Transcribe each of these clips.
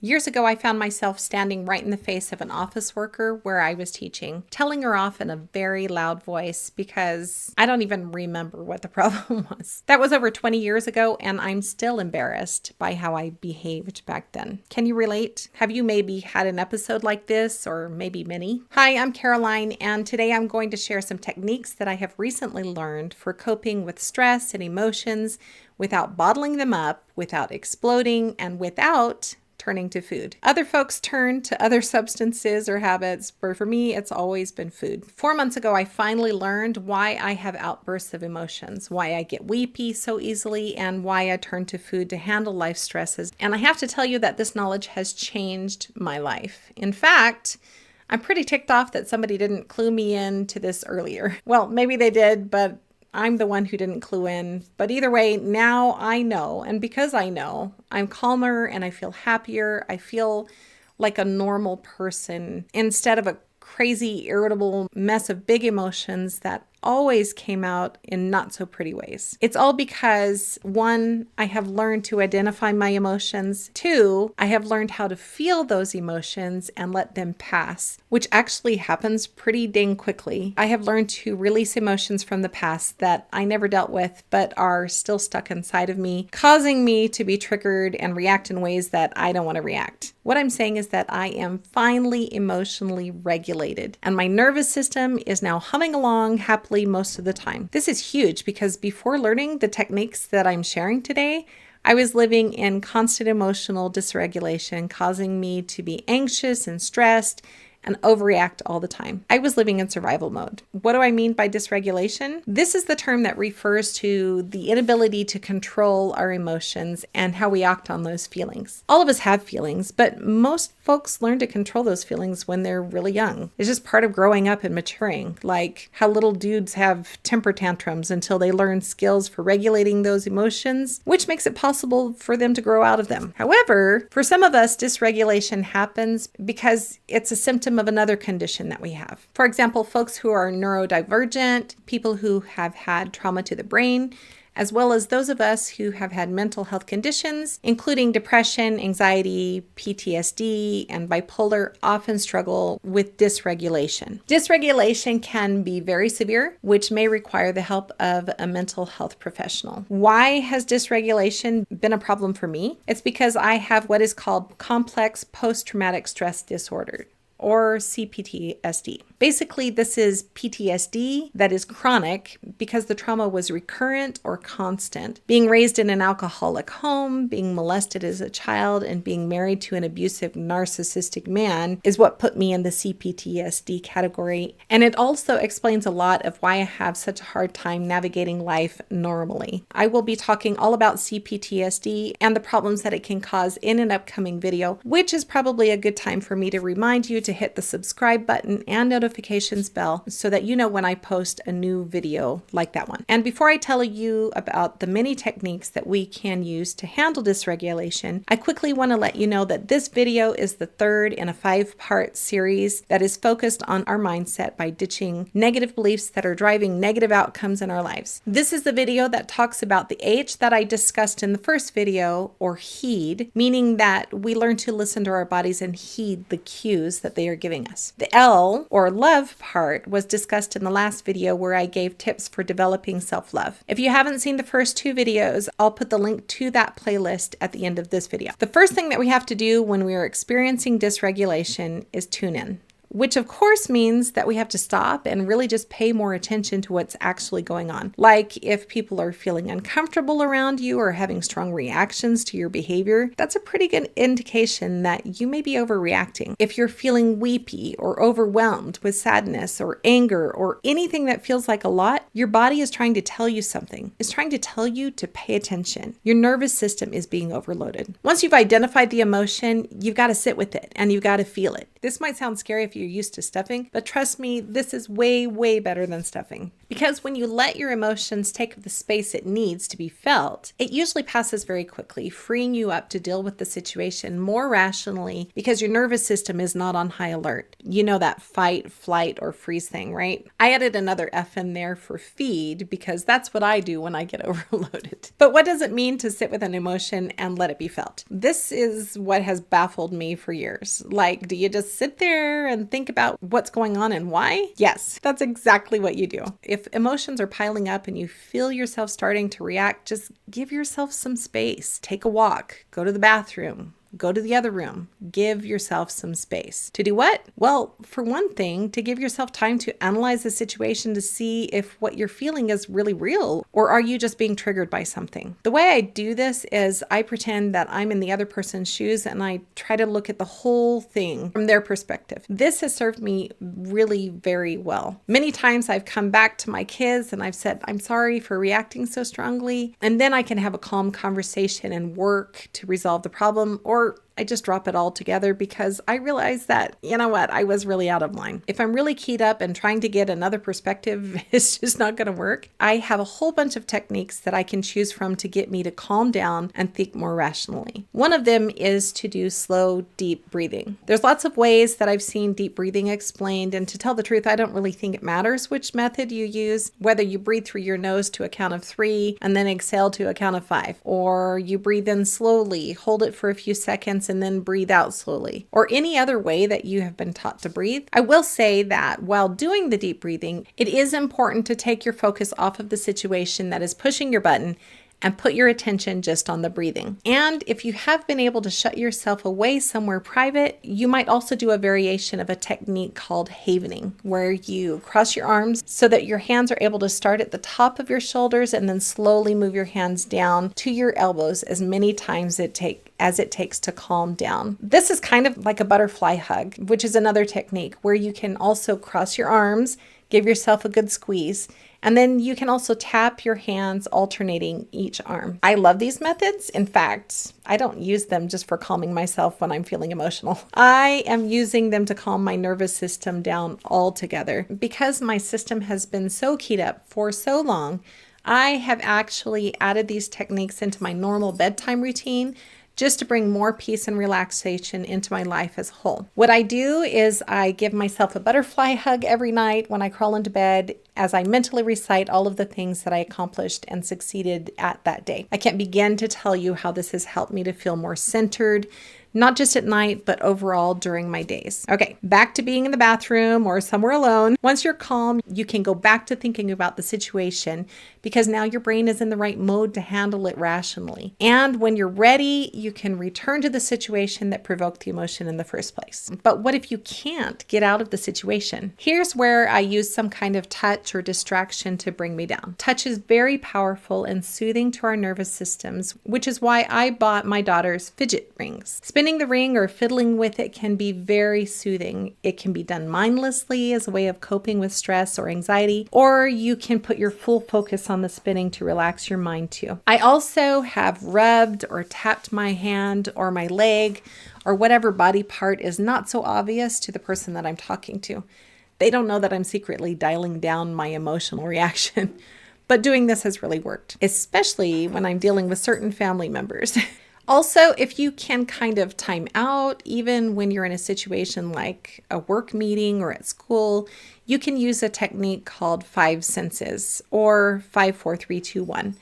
Years ago, I found myself standing right in the face of an office worker where I was teaching, telling her off in a very loud voice because I don't even remember what the problem was. That was over 20 years ago, and I'm still embarrassed by how I behaved back then. Can you relate? Have you maybe had an episode like this, or maybe many? Hi, I'm Caroline, and today I'm going to share some techniques that I have recently learned for coping with stress and emotions without bottling them up, without exploding, and without turning to food. Other folks turn to other substances or habits, but for me, it's always been food. 4 months ago, I finally learned why I have outbursts of emotions, why I get weepy so easily, and why I turn to food to handle life stresses. And I have to tell you that this knowledge has changed my life. In fact, I'm pretty ticked off that somebody didn't clue me in to this earlier. Well, maybe they did, but I'm the one who didn't clue in. But either way, now I know. And because I know, I'm calmer and I feel happier. I feel like a normal person instead of a crazy, irritable mess of big emotions that always came out in not so pretty ways. It's all because 1, I have learned to identify my emotions. 2, I have learned how to feel those emotions and let them pass, which actually happens pretty dang quickly. I have learned to release emotions from the past that I never dealt with, but are still stuck inside of me, causing me to be triggered and react in ways that I don't want to react. What I'm saying is that I am finally emotionally regulated, and my nervous system is now humming along happily most of the time. This is huge because before learning the techniques that I'm sharing today, I was living in constant emotional dysregulation, causing me to be anxious and stressed and overreact all the time. I was living in survival mode. What do I mean by dysregulation? This is the term that refers to the inability to control our emotions and how we act on those feelings. All of us have feelings, but most folks learn to control those feelings when they're really young. It's just part of growing up and maturing, like how little dudes have temper tantrums until they learn skills for regulating those emotions, which makes it possible for them to grow out of them. However, for some of us, dysregulation happens because it's a symptom of another condition that we have. For example, folks who are neurodivergent, people who have had trauma to the brain, as well as those of us who have had mental health conditions, including depression, anxiety, PTSD, and bipolar, often struggle with dysregulation. Dysregulation can be very severe, which may require the help of a mental health professional. Why has dysregulation been a problem for me? It's because I have what is called complex post-traumatic stress disorder, or CPTSD. Basically, this is PTSD that is chronic because the trauma was recurrent or constant. Being raised in an alcoholic home, being molested as a child, and being married to an abusive narcissistic man is what put me in the CPTSD category. And it also explains a lot of why I have such a hard time navigating life normally. I will be talking all about CPTSD and the problems that it can cause in an upcoming video, which is probably a good time for me to remind you to hit the subscribe button and notifications bell so that you know when I post a new video like that one. And before I tell you about the many techniques that we can use to handle dysregulation, I quickly want to let you know that this video is the third in a 5-part series that is focused on our mindset by ditching negative beliefs that are driving negative outcomes in our lives. This is the video that talks about the H that I discussed in the first video, or heed, meaning that we learn to listen to our bodies and heed the cues that they are giving us. The L, or love part, was discussed in the last video where I gave tips for developing self-love. If you haven't seen the first 2 videos, I'll put the link to that playlist at the end of this video. The first thing that we have to do when we are experiencing dysregulation is tune in, which of course means that we have to stop and really just pay more attention to what's actually going on. Like if people are feeling uncomfortable around you or having strong reactions to your behavior, that's a pretty good indication that you may be overreacting. If you're feeling weepy or overwhelmed with sadness or anger or anything that feels like a lot, your body is trying to tell you something. It's trying to tell you to pay attention. Your nervous system is being overloaded. Once you've identified the emotion, you've got to sit with it and you've got to feel it. This might sound scary if you're used to stuffing, but trust me, this is way, way better than stuffing. Because when you let your emotions take up the space it needs to be felt, it usually passes very quickly, freeing you up to deal with the situation more rationally because your nervous system is not on high alert. You know that fight, flight, or freeze thing, right? I added another F in there for feed because that's what I do when I get overloaded. But what does it mean to sit with an emotion and let it be felt? This is what has baffled me for years. Like, do you just sit there and think about what's going on and why? Yes, that's exactly what you do. If emotions are piling up and you feel yourself starting to react, just give yourself some space. Take a walk, go to the bathroom, go to the other room. Give yourself some space. To do what? Well, for one thing, to give yourself time to analyze the situation to see if what you're feeling is really real, or are you just being triggered by something? The way I do this is I pretend that I'm in the other person's shoes and I try to look at the whole thing from their perspective. This has served me really very well. Many times I've come back to my kids and I've said, I'm sorry for reacting so strongly. And then I can have a calm conversation and work to resolve the problem, or I just drop it all together because I realize that, you know what, I was really out of line. If I'm really keyed up and trying to get another perspective, it's just not going to work. I have a whole bunch of techniques that I can choose from to get me to calm down and think more rationally. One of them is to do slow, deep breathing. There's lots of ways that I've seen deep breathing explained, and to tell the truth, I don't really think it matters which method you use, whether you breathe through your nose to a count of 3 and then exhale to a count of 5, or you breathe in slowly, hold it for a few seconds, and then breathe out slowly, or any other way that you have been taught to breathe. I will say that while doing the deep breathing, it is important to take your focus off of the situation that is pushing your button and put your attention just on the breathing. And if you have been able to shut yourself away somewhere private, you might also do a variation of a technique called havening, where you cross your arms so that your hands are able to start at the top of your shoulders and then slowly move your hands down to your elbows as many times as it takes to calm down. This is kind of like a butterfly hug, which is another technique where you can also cross your arms, give yourself a good squeeze, and then you can also tap your hands alternating each arm. I love these methods. In fact, I don't use them just for calming myself when I'm feeling emotional. I am using them to calm my nervous system down altogether. Because my system has been so keyed up for so long, I have actually added these techniques into my normal bedtime routine just to bring more peace and relaxation into my life as a whole. What I do is I give myself a butterfly hug every night when I crawl into bed as I mentally recite all of the things that I accomplished and succeeded at that day. I can't begin to tell you how this has helped me to feel more centered, not just at night, but overall during my days. Okay, back to being in the bathroom or somewhere alone. Once you're calm, you can go back to thinking about the situation because now your brain is in the right mode to handle it rationally. And when you're ready, you can return to the situation that provoked the emotion in the first place. But what if you can't get out of the situation? Here's where I use some kind of touch or distraction to bring me down. Touch is very powerful and soothing to our nervous systems, which is why I bought my daughter's fidget rings. Spinning the ring or fiddling with it can be very soothing. It can be done mindlessly as a way of coping with stress or anxiety, or you can put your full focus on the spinning to relax your mind too. I also have rubbed or tapped my hand or my leg or whatever body part is not so obvious to the person that I'm talking to. They don't know that I'm secretly dialing down my emotional reaction, but doing this has really worked, especially when I'm dealing with certain family members. Also, if you can kind of time out, even when you're in a situation like a work meeting or at school, you can use a technique called 5 senses or 5, 4, 3, 2, 1.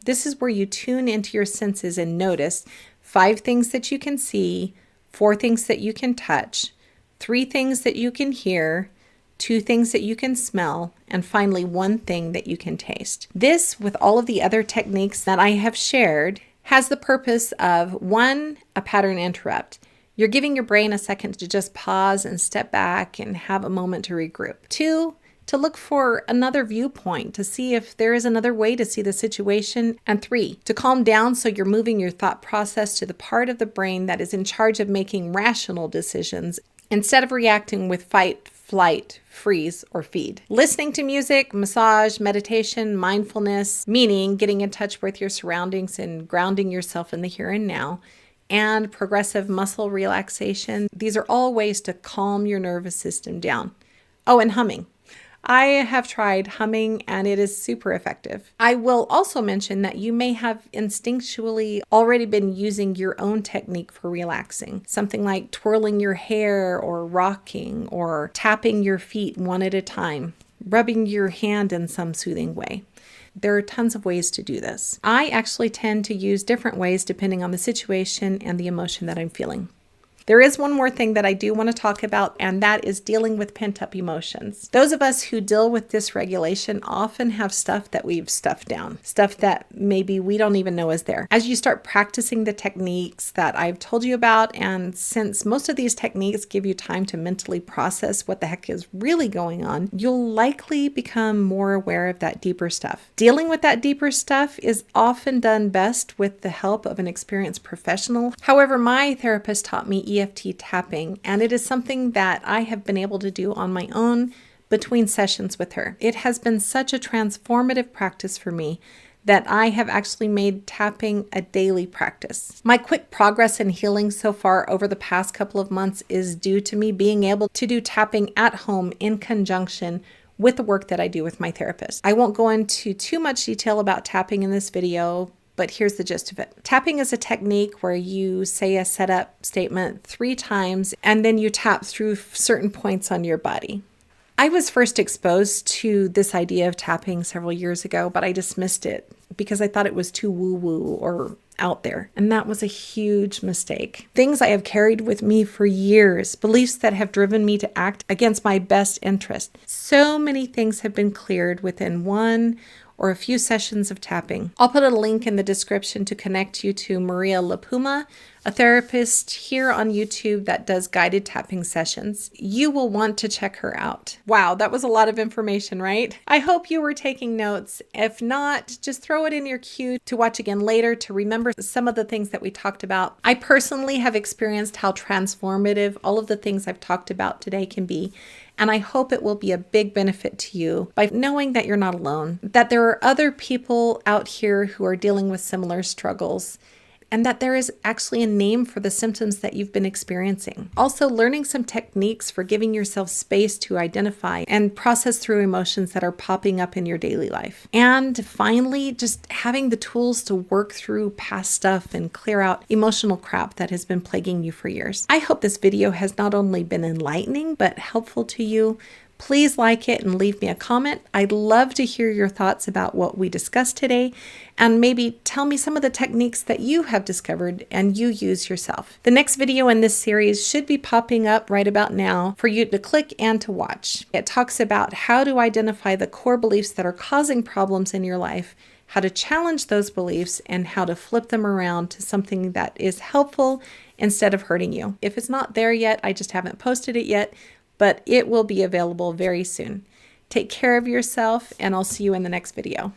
This is where you tune into your senses and notice 5 things that you can see, 4 things that you can touch, 3 things that you can hear, 2 things that you can smell, and finally 1 thing that you can taste. This, with all of the other techniques that I have shared, has the purpose of 1, a pattern interrupt. You're giving your brain a second to just pause and step back and have a moment to regroup. 2, to look for another viewpoint, to see if there is another way to see the situation. And 3, to calm down so you're moving your thought process to the part of the brain that is in charge of making rational decisions instead of reacting with fight, flight, freeze, or feed. Listening to music, massage, meditation, mindfulness, meaning getting in touch with your surroundings and grounding yourself in the here and now, and progressive muscle relaxation. These are all ways to calm your nervous system down. Oh, and humming. I have tried humming and it is super effective. I will also mention that you may have instinctually already been using your own technique for relaxing. Something like twirling your hair or rocking or tapping your feet one at a time, rubbing your hand in some soothing way. There are tons of ways to do this. I actually tend to use different ways depending on the situation and the emotion that I'm feeling. There is one more thing that I do want to talk about, and that is dealing with pent-up emotions. Those of us who deal with dysregulation often have stuff that we've stuffed down, stuff that maybe we don't even know is there. As you start practicing the techniques that I've told you about, and since most of these techniques give you time to mentally process what the heck is really going on, you'll likely become more aware of that deeper stuff. Dealing with that deeper stuff is often done best with the help of an experienced professional. However, my therapist taught me EFT tapping, and it is something that I have been able to do on my own between sessions with her. It has been such a transformative practice for me that I have actually made tapping a daily practice. My quick progress in healing so far over the past couple of months is due to me being able to do tapping at home in conjunction with the work that I do with my therapist. I won't go into too much detail about tapping in this video, but here's the gist of it. Tapping is a technique where you say a setup statement 3 times and then you tap through certain points on your body. I was first exposed to this idea of tapping several years ago, but I dismissed it because I thought it was too woo-woo or out there. And that was a huge mistake. Things I have carried with me for years, beliefs that have driven me to act against my best interest. So many things have been cleared within one or a few sessions of tapping. I'll put a link in the description to connect you to Maria LaPuma, a therapist here on YouTube that does guided tapping sessions. You will want to check her out. Wow, that was a lot of information, right? I hope you were taking notes. If not, just throw it in your queue to watch again later to remember some of the things that we talked about. I personally have experienced how transformative all of the things I've talked about today can be. And I hope it will be a big benefit to you by knowing that you're not alone, that there are other people out here who are dealing with similar struggles, and that there is actually a name for the symptoms that you've been experiencing. Also, learning some techniques for giving yourself space to identify and process through emotions that are popping up in your daily life. And finally, just having the tools to work through past stuff and clear out emotional crap that has been plaguing you for years. I hope this video has not only been enlightening, but helpful to you. Please like it and leave me a comment. I'd love to hear your thoughts about what we discussed today, and maybe tell me some of the techniques that you have discovered and you use yourself. The next video in this series should be popping up right about now for you to click and to watch. It talks about how to identify the core beliefs that are causing problems in your life, how to challenge those beliefs, and how to flip them around to something that is helpful instead of hurting you. If it's not there yet, I just haven't posted it yet, but it will be available very soon. Take care of yourself, and I'll see you in the next video.